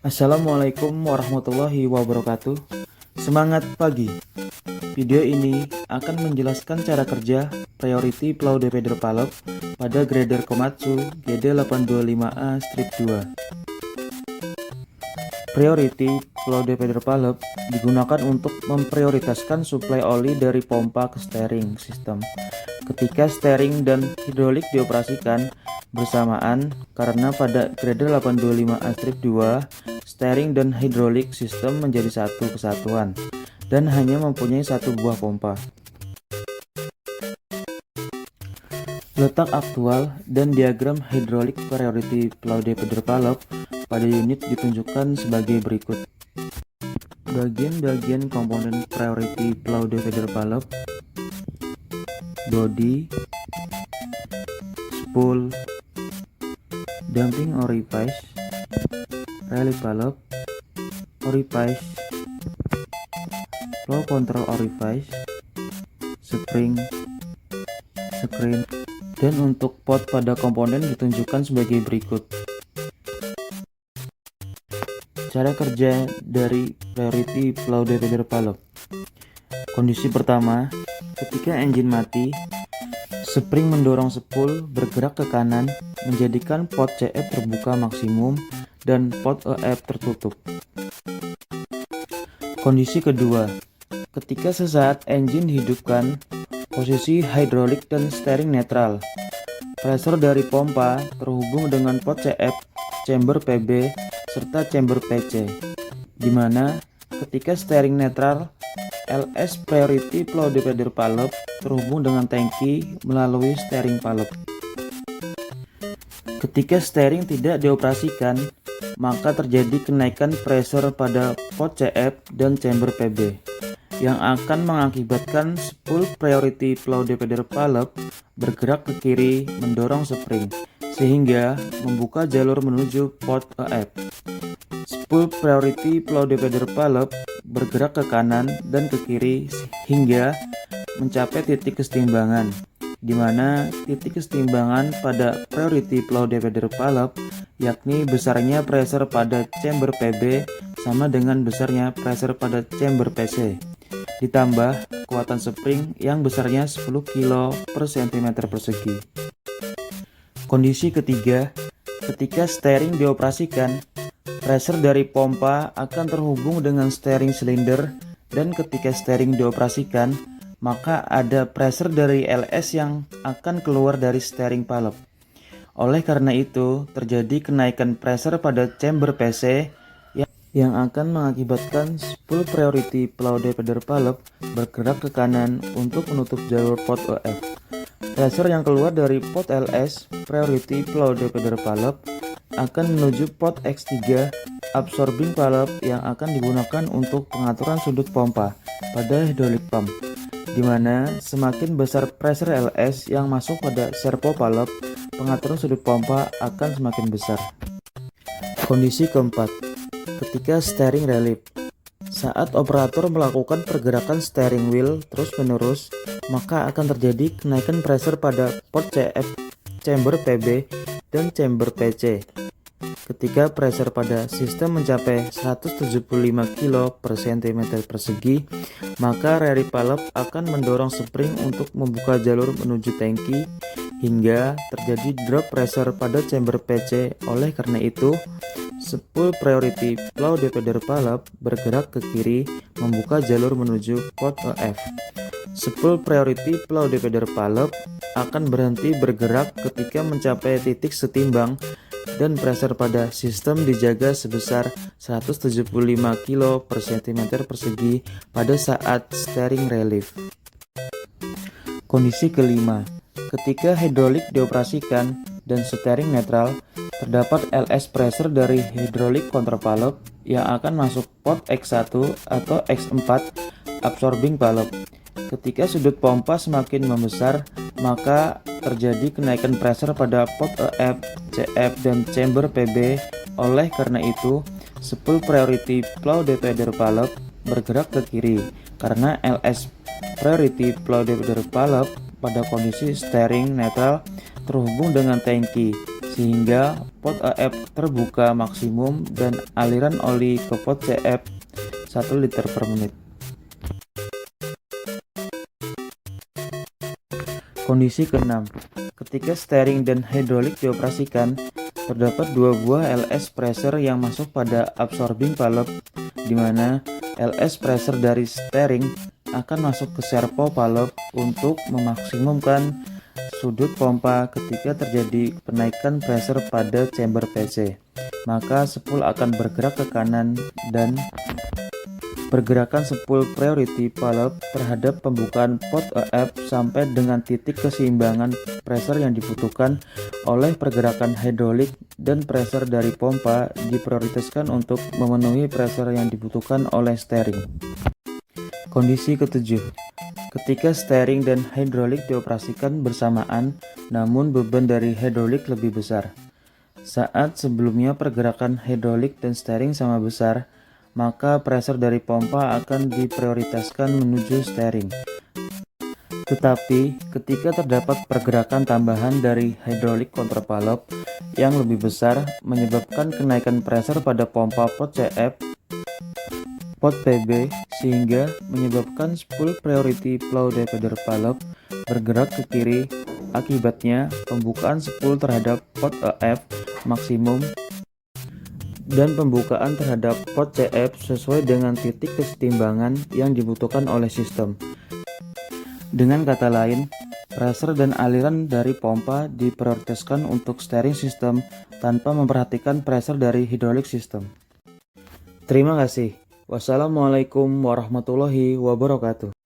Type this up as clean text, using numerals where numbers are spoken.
Assalamualaikum warahmatullahi wabarakatuh. Semangat pagi. Video ini akan menjelaskan cara kerja Priority Plow Divider Palop pada grader Komatsu GD825A strip 2. Priority Plow Divider Palop digunakan untuk memprioritaskan suplai oli dari pompa ke steering sistem ketika steering dan hidrolik dioperasikan bersamaan, karena pada grader 825A strip 2 steering dan hidrolik sistem menjadi satu kesatuan dan hanya mempunyai satu buah pompa. Letak aktual dan diagram hidrolik Priority Plow Divider Palop pada unit ditunjukkan sebagai berikut. Bagian-bagian komponen Priority Plow Divider Palop: body, spool, damping orifice, relief palop, orifice, flow control orifice, spring, screen, dan untuk pot pada komponen ditunjukkan sebagai berikut. Cara kerja dari Priority Plow Divider Palop. Kondisi pertama, ketika engine mati, spring mendorong spool bergerak ke kanan menjadikan pot CF terbuka maksimum dan pot EF tertutup. Kondisi kedua, ketika sesaat engine dihidupkan, posisi hidrolik dan steering netral. Pressure dari pompa terhubung dengan pot CF, chamber PB, serta chamber PC, di mana ketika steering netral, LS Priority Plow Divider Palop terhubung dengan tangki melalui steering palop. Ketika steering tidak dioperasikan, maka terjadi kenaikan pressure pada pot CF dan chamber PB yang akan mengakibatkan spool Priority Plow Divider Palop bergerak ke kiri mendorong spring sehingga membuka jalur menuju pot EF. Spool Priority Plow Divider Palop bergerak ke kanan dan ke kiri hingga mencapai titik kesetimbangan, di mana titik kesetimbangan pada Priority Plow Divider Palop yakni besarnya pressure pada chamber PB sama dengan besarnya pressure pada chamber PC, ditambah kekuatan spring yang besarnya 10 kg per cm persegi. Kondisi ketiga, ketika steering dioperasikan, pressure dari pompa akan terhubung dengan steering silinder, dan ketika steering dioperasikan, maka ada pressure dari LS yang akan keluar dari steering palop. Oleh karena itu, terjadi kenaikan pressure pada chamber PC yang akan mengakibatkan spool Priority Plow Divider Palop bergerak ke kanan untuk menutup jalur pot EF. Pressure yang keluar dari pot LS Priority Plow Divider Palop akan menuju pot X3 absorbing palop yang akan digunakan untuk pengaturan sudut pompa pada hydraulic pump, di mana semakin besar pressure LS yang masuk pada servo palop, pengaturan sudut pompa akan semakin besar. Kondisi keempat, ketika steering relief. Saat operator melakukan pergerakan steering wheel terus-menerus, maka akan terjadi kenaikan pressure pada pot CF, chamber PB, dan chamber PC. Ketika pressure pada sistem mencapai 175 kg per cm persegi, maka relief palop akan mendorong spring untuk membuka jalur menuju tangki hingga terjadi drop pressure pada chamber PC. Oleh karena itu, spool Priority Plow Divider Palop bergerak ke kiri membuka jalur menuju pot EF. Spool Priority Plow Divider Palop akan berhenti bergerak ketika mencapai titik setimbang dan pressure pada sistem dijaga sebesar 175 kg per cm persegi pada saat steering relief. Kondisi kelima, ketika hidrolik dioperasikan dan steering netral, terdapat LS pressure dari hidrolik control palop yang akan masuk pot X1 atau X4 absorbing palop. Ketika sudut pompa semakin membesar, maka terjadi kenaikan pressure pada pot EF, CF, dan chamber PB. Oleh karena itu, spool Priority Plow Divider Palop bergerak ke kiri karena LS Priority Plow Divider Palop pada kondisi steering netral terhubung dengan tangki, sehingga pot AF terbuka maksimum dan aliran oli ke pot CF 1 liter per menit. Kondisi ke-6, ketika steering dan hidrolik dioperasikan, terdapat dua buah LS pressure yang masuk pada absorbing valve, di mana LS pressure dari steering akan masuk ke servo valve untuk memaksimumkan sudut pompa ketika terjadi penaikan pressure pada chamber PC. Maka spool akan bergerak ke kanan dan pergerakan spool priority valve terhadap pembukaan pot AF sampai dengan titik keseimbangan pressure yang dibutuhkan oleh pergerakan hidrolik, dan pressure dari pompa diprioritaskan untuk memenuhi pressure yang dibutuhkan oleh steering. Kondisi ke-7, ketika steering dan hidrolik dioperasikan bersamaan namun beban dari hidrolik lebih besar. Saat sebelumnya pergerakan hidrolik dan steering sama besar, maka pressure dari pompa akan diprioritaskan menuju steering. Tetapi ketika terdapat pergerakan tambahan dari hydraulic control valve yang lebih besar menyebabkan kenaikan pressure pada pompa pot CF, pot PB, sehingga menyebabkan spool priority flow diverter valve bergerak ke kiri. Akibatnya pembukaan spool terhadap pot AF maksimum dan pembukaan terhadap pot CF sesuai dengan titik kesetimbangan yang dibutuhkan oleh sistem. Dengan kata lain, pressure dan aliran dari pompa diprioritaskan untuk steering system tanpa memperhatikan pressure dari hydraulic system. Terima kasih. Wassalamualaikum warahmatullahi wabarakatuh.